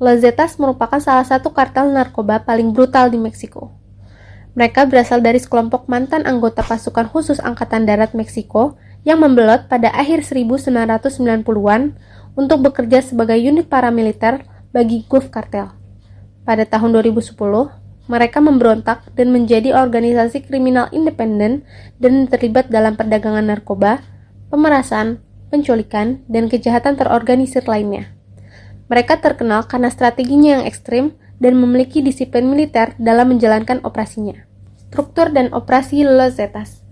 Los Zetas merupakan salah satu kartel narkoba paling brutal di Meksiko. Mereka berasal dari sekelompok mantan anggota pasukan khusus Angkatan Darat Meksiko yang membelot pada akhir 1990-an untuk bekerja sebagai unit paramiliter bagi Gulf Cartel. Pada tahun 2010, mereka memberontak dan menjadi organisasi kriminal independen dan terlibat dalam perdagangan narkoba, pemerasan, penculikan, dan kejahatan terorganisir lainnya. Mereka terkenal karena strateginya yang ekstrim dan memiliki disiplin militer dalam menjalankan operasinya. Struktur dan operasi Los Zetas.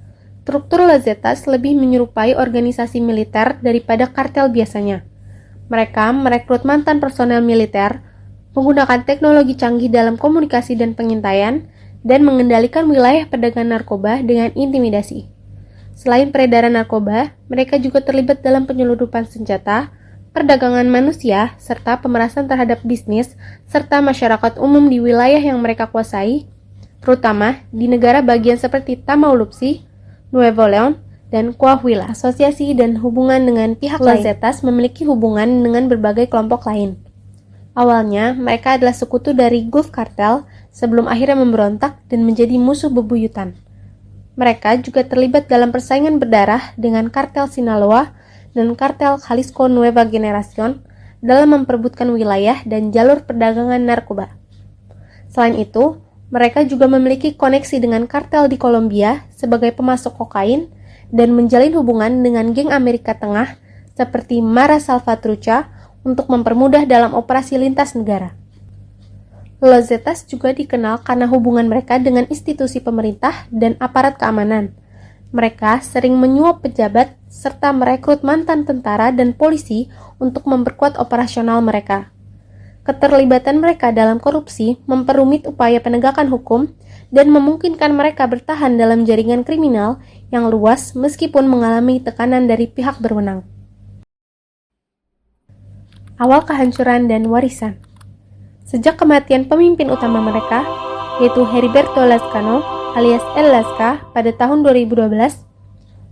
Struktur Los Zetas lebih menyerupai organisasi militer daripada kartel biasanya. Mereka merekrut mantan personel militer, menggunakan teknologi canggih dalam komunikasi dan pengintaian, dan mengendalikan wilayah perdagangan narkoba dengan intimidasi. Selain peredaran narkoba, mereka juga terlibat dalam penyelundupan senjata, perdagangan manusia, serta pemerasan terhadap bisnis serta masyarakat umum di wilayah yang mereka kuasai, terutama di negara bagian seperti Tamaulipas, Nuevo León, dan Coahuila. Asosiasi dan hubungan dengan pihak lain. Los Zetas memiliki hubungan dengan berbagai kelompok lain. Awalnya, mereka adalah sekutu dari Gulf Cartel sebelum akhirnya memberontak dan menjadi musuh bebuyutan. Mereka juga terlibat dalam persaingan berdarah dengan kartel Sinaloa dan kartel Jalisco Nueva Generación dalam memperebutkan wilayah dan jalur perdagangan narkoba. Selain itu, mereka juga memiliki koneksi dengan kartel di Kolombia sebagai pemasok kokain dan menjalin hubungan dengan geng Amerika Tengah seperti Mara Salvatrucha untuk mempermudah dalam operasi lintas negara. Los Zetas juga dikenal karena hubungan mereka dengan institusi pemerintah dan aparat keamanan. Mereka sering menyuap pejabat serta merekrut mantan tentara dan polisi untuk memperkuat operasional mereka. Keterlibatan mereka dalam korupsi memperumit upaya penegakan hukum dan memungkinkan mereka bertahan dalam jaringan kriminal yang luas meskipun mengalami tekanan dari pihak berwenang. Awal kehancuran dan warisan. Sejak kematian pemimpin utama mereka, yaitu Heriberto Lascano alias El Lasca pada tahun 2012,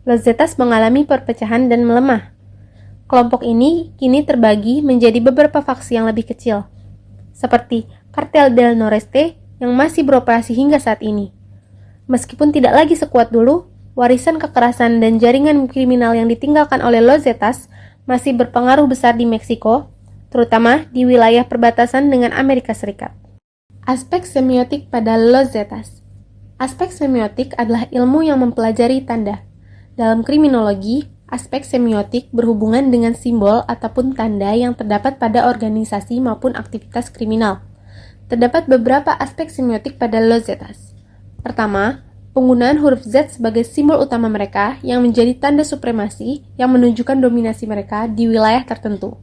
Los Zetas mengalami perpecahan dan melemah. Kelompok ini kini terbagi menjadi beberapa faksi yang lebih kecil, seperti Cartel del Noreste yang masih beroperasi hingga saat ini. Meskipun tidak lagi sekuat dulu, warisan kekerasan dan jaringan kriminal yang ditinggalkan oleh Los Zetas masih berpengaruh besar di Meksiko, terutama di wilayah perbatasan dengan Amerika Serikat. Aspek semiotik pada Los Zetas. Aspek semiotik adalah ilmu yang mempelajari tanda. Dalam kriminologi, aspek semiotik berhubungan dengan simbol ataupun tanda yang terdapat pada organisasi maupun aktivitas kriminal. Terdapat beberapa aspek semiotik pada Los Zetas. Pertama, penggunaan huruf Z sebagai simbol utama mereka yang menjadi tanda supremasi yang menunjukkan dominasi mereka di wilayah tertentu.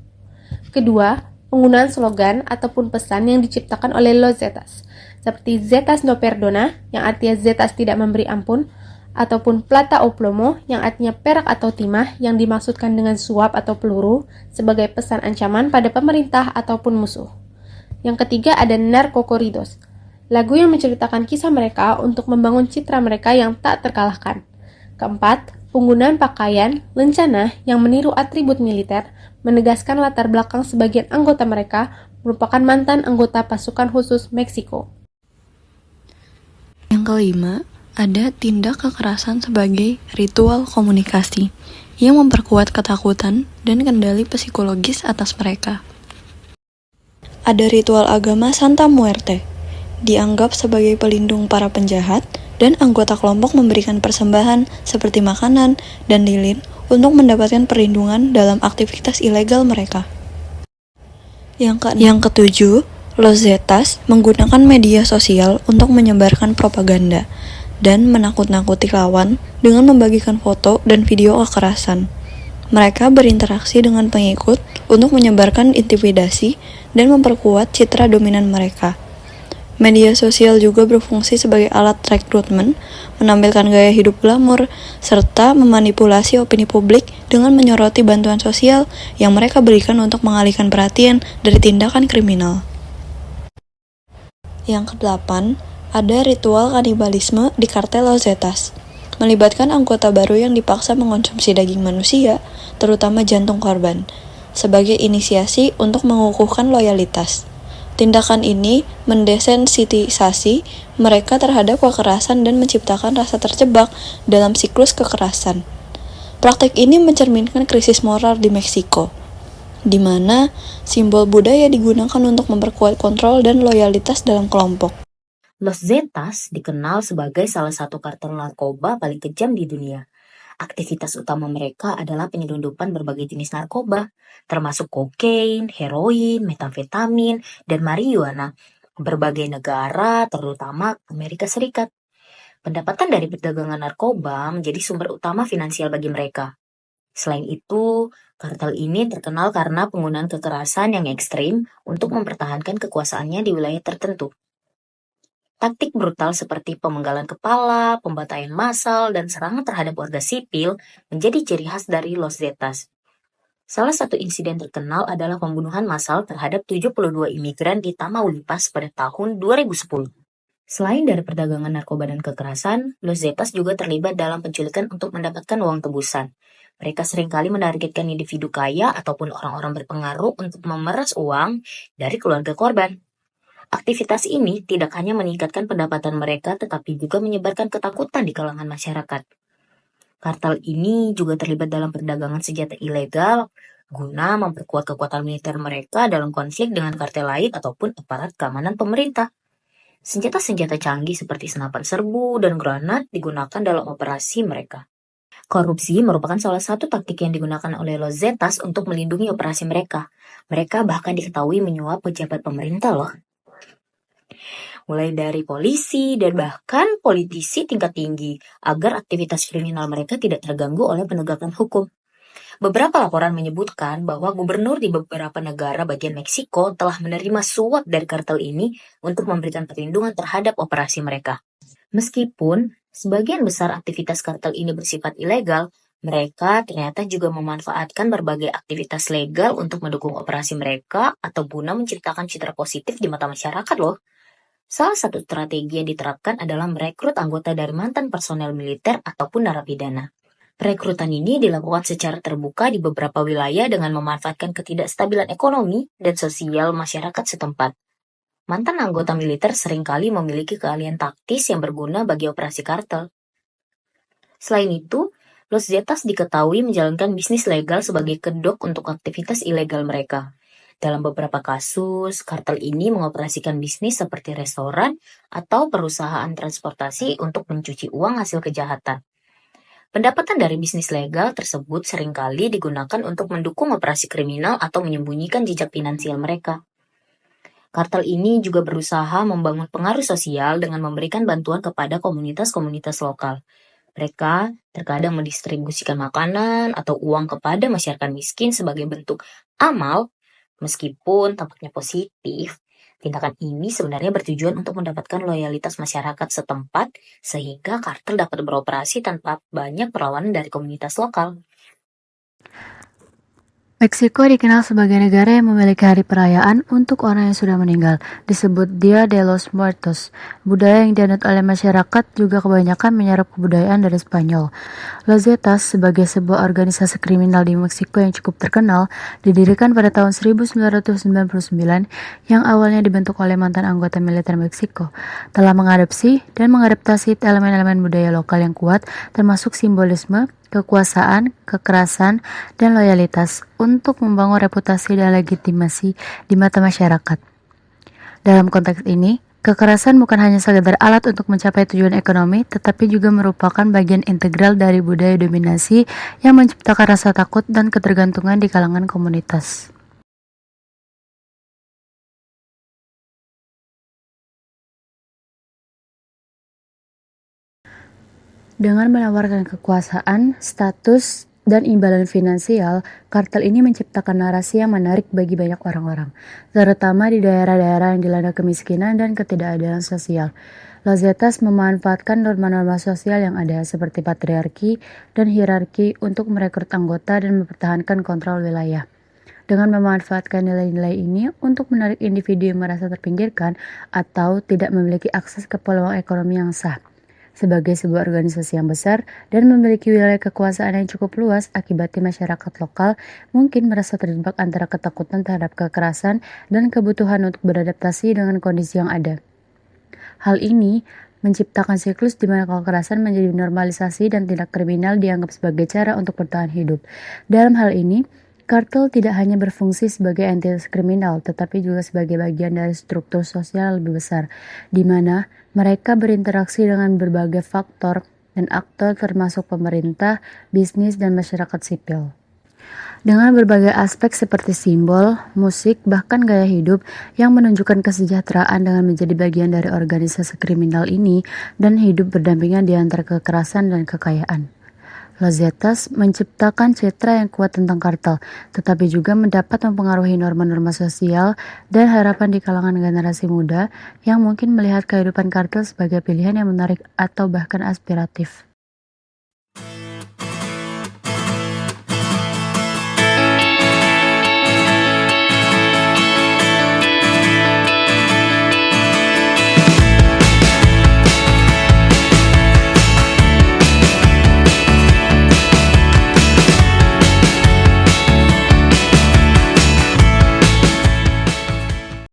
Kedua, penggunaan slogan ataupun pesan yang diciptakan oleh Los Zetas, seperti Zetas no perdona, yang artinya Zetas tidak memberi ampun, ataupun plata o plomo, yang artinya perak atau timah, yang dimaksudkan dengan suap atau peluru, sebagai pesan ancaman pada pemerintah ataupun musuh. Yang ketiga ada narcocorridos, lagu yang menceritakan kisah mereka untuk membangun citra mereka yang tak terkalahkan. Keempat, penggunaan pakaian, lencana yang meniru atribut militer, menegaskan latar belakang sebagian anggota mereka merupakan mantan anggota pasukan khusus Meksiko. Yang kelima, ada tindak kekerasan sebagai ritual komunikasi yang memperkuat ketakutan dan kendali psikologis atas mereka. Ada ritual agama Santa Muerte, dianggap sebagai pelindung para penjahat, dan anggota kelompok memberikan persembahan seperti makanan dan lilin untuk mendapatkan perlindungan dalam aktivitas ilegal mereka. Yang ketujuh, Los Zetas menggunakan media sosial untuk menyebarkan propaganda dan menakut-nakuti lawan dengan membagikan foto dan video kekerasan. Mereka berinteraksi dengan pengikut untuk menyebarkan intimidasi dan memperkuat citra dominan mereka. Media sosial juga berfungsi sebagai alat rekrutmen, menampilkan gaya hidup glamor, serta memanipulasi opini publik dengan menyoroti bantuan sosial yang mereka berikan untuk mengalihkan perhatian dari tindakan kriminal. Yang kedelapan, ada ritual kanibalisme di kartel Los Zetas, melibatkan anggota baru yang dipaksa mengonsumsi daging manusia, terutama jantung korban, sebagai inisiasi untuk mengukuhkan loyalitas. Tindakan ini mendesensitisasi mereka terhadap kekerasan dan menciptakan rasa terjebak dalam siklus kekerasan. Praktik ini mencerminkan krisis moral di Meksiko, di mana simbol budaya digunakan untuk memperkuat kontrol dan loyalitas dalam kelompok. Los Zetas dikenal sebagai salah satu kartel narkoba paling kejam di dunia. Aktivitas utama mereka adalah penyelundupan berbagai jenis narkoba, termasuk kokain, heroin, metamfetamin, dan marijuana, ke berbagai negara, terutama Amerika Serikat. Pendapatan dari perdagangan narkoba menjadi sumber utama finansial bagi mereka. Selain itu, kartel ini terkenal karena penggunaan kekerasan yang ekstrim untuk mempertahankan kekuasaannya di wilayah tertentu. Taktik brutal seperti pemenggalan kepala, pembantaian massal, dan serangan terhadap warga sipil menjadi ciri khas dari Los Zetas. Salah satu insiden terkenal adalah pembunuhan massal terhadap 72 imigran di Tamaulipas pada tahun 2010. Selain dari perdagangan narkoba dan kekerasan, Los Zetas juga terlibat dalam penculikan untuk mendapatkan uang tebusan. Mereka seringkali menargetkan individu kaya ataupun orang-orang berpengaruh untuk memeras uang dari keluarga korban. Aktivitas ini tidak hanya meningkatkan pendapatan mereka, tetapi juga menyebarkan ketakutan di kalangan masyarakat. Kartel ini juga terlibat dalam perdagangan senjata ilegal, guna memperkuat kekuatan militer mereka dalam konflik dengan kartel lain ataupun aparat keamanan pemerintah. Senjata-senjata canggih seperti senapan serbu dan granat digunakan dalam operasi mereka. Korupsi merupakan salah satu taktik yang digunakan oleh Los Zetas untuk melindungi operasi mereka. Mereka bahkan diketahui menyuap pejabat pemerintah loh. Mulai dari polisi dan bahkan politisi tingkat tinggi, agar aktivitas kriminal mereka tidak terganggu oleh penegakan hukum. Beberapa laporan menyebutkan bahwa gubernur di beberapa negara bagian Meksiko telah menerima suap dari kartel ini untuk memberikan perlindungan terhadap operasi mereka. Meskipun sebagian besar aktivitas kartel ini bersifat ilegal, mereka ternyata juga memanfaatkan berbagai aktivitas legal untuk mendukung operasi mereka atau guna menciptakan citra positif di mata masyarakat loh. Salah satu strategi yang diterapkan adalah merekrut anggota dari mantan personel militer ataupun narapidana. Perekrutan ini dilakukan secara terbuka di beberapa wilayah dengan memanfaatkan ketidakstabilan ekonomi dan sosial masyarakat setempat. Mantan anggota militer seringkali memiliki keahlian taktis yang berguna bagi operasi kartel. Selain itu, Los Zetas diketahui menjalankan bisnis legal sebagai kedok untuk aktivitas ilegal mereka. Dalam beberapa kasus, kartel ini mengoperasikan bisnis seperti restoran atau perusahaan transportasi untuk mencuci uang hasil kejahatan. Pendapatan dari bisnis legal tersebut seringkali digunakan untuk mendukung operasi kriminal atau menyembunyikan jejak finansial mereka. Kartel ini juga berusaha membangun pengaruh sosial dengan memberikan bantuan kepada komunitas-komunitas lokal. Mereka terkadang mendistribusikan makanan atau uang kepada masyarakat miskin sebagai bentuk amal. Meskipun tampaknya positif, tindakan ini sebenarnya bertujuan untuk mendapatkan loyalitas masyarakat setempat sehingga kartel dapat beroperasi tanpa banyak perlawanan dari komunitas lokal. Meksiko dikenal sebagai negara yang memiliki hari perayaan untuk orang yang sudah meninggal, disebut Dia de los Muertos. Budaya yang dianut oleh masyarakat juga kebanyakan menyerap kebudayaan dari Spanyol. Los Zetas sebagai sebuah organisasi kriminal di Meksiko yang cukup terkenal, didirikan pada tahun 1999 yang awalnya dibentuk oleh mantan anggota militer Meksiko, telah mengadopsi dan mengadaptasi elemen-elemen budaya lokal yang kuat termasuk simbolisme, kekuasaan, kekerasan, dan loyalitas untuk membangun reputasi dan legitimasi di mata masyarakat. Dalam konteks ini, kekerasan bukan hanya sekedar alat untuk mencapai tujuan ekonomi, tetapi juga merupakan bagian integral dari budaya dominasi yang menciptakan rasa takut dan ketergantungan di kalangan komunitas. Dengan menawarkan kekuasaan, status, dan imbalan finansial, kartel ini menciptakan narasi yang menarik bagi banyak orang-orang, terutama di daerah-daerah yang dilanda kemiskinan dan ketidakadilan sosial. Los Zetas memanfaatkan norma-norma sosial yang ada seperti patriarki dan hierarki untuk merekrut anggota dan mempertahankan kontrol wilayah. Dengan memanfaatkan nilai-nilai ini untuk menarik individu yang merasa terpinggirkan atau tidak memiliki akses ke peluang ekonomi yang sah. Sebagai sebuah organisasi yang besar dan memiliki wilayah kekuasaan yang cukup luas, akibatnya masyarakat lokal mungkin merasa terjebak antara ketakutan terhadap kekerasan dan kebutuhan untuk beradaptasi dengan kondisi yang ada. Hal ini menciptakan siklus di mana kekerasan menjadi normalisasi dan tindak kriminal dianggap sebagai cara untuk bertahan hidup. Dalam hal ini, kartel tidak hanya berfungsi sebagai entitas kriminal, tetapi juga sebagai bagian dari struktur sosial yang lebih besar, di mana mereka berinteraksi dengan berbagai faktor dan aktor termasuk pemerintah, bisnis, dan masyarakat sipil. Dengan berbagai aspek seperti simbol, musik, bahkan gaya hidup yang menunjukkan kesejahteraan dengan menjadi bagian dari organisasi kriminal ini dan hidup berdampingan di antara kekerasan dan kekayaan. Los Zetas menciptakan citra yang kuat tentang kartel, tetapi juga mendapat mempengaruhi norma-norma sosial dan harapan di kalangan generasi muda yang mungkin melihat kehidupan kartel sebagai pilihan yang menarik atau bahkan aspiratif.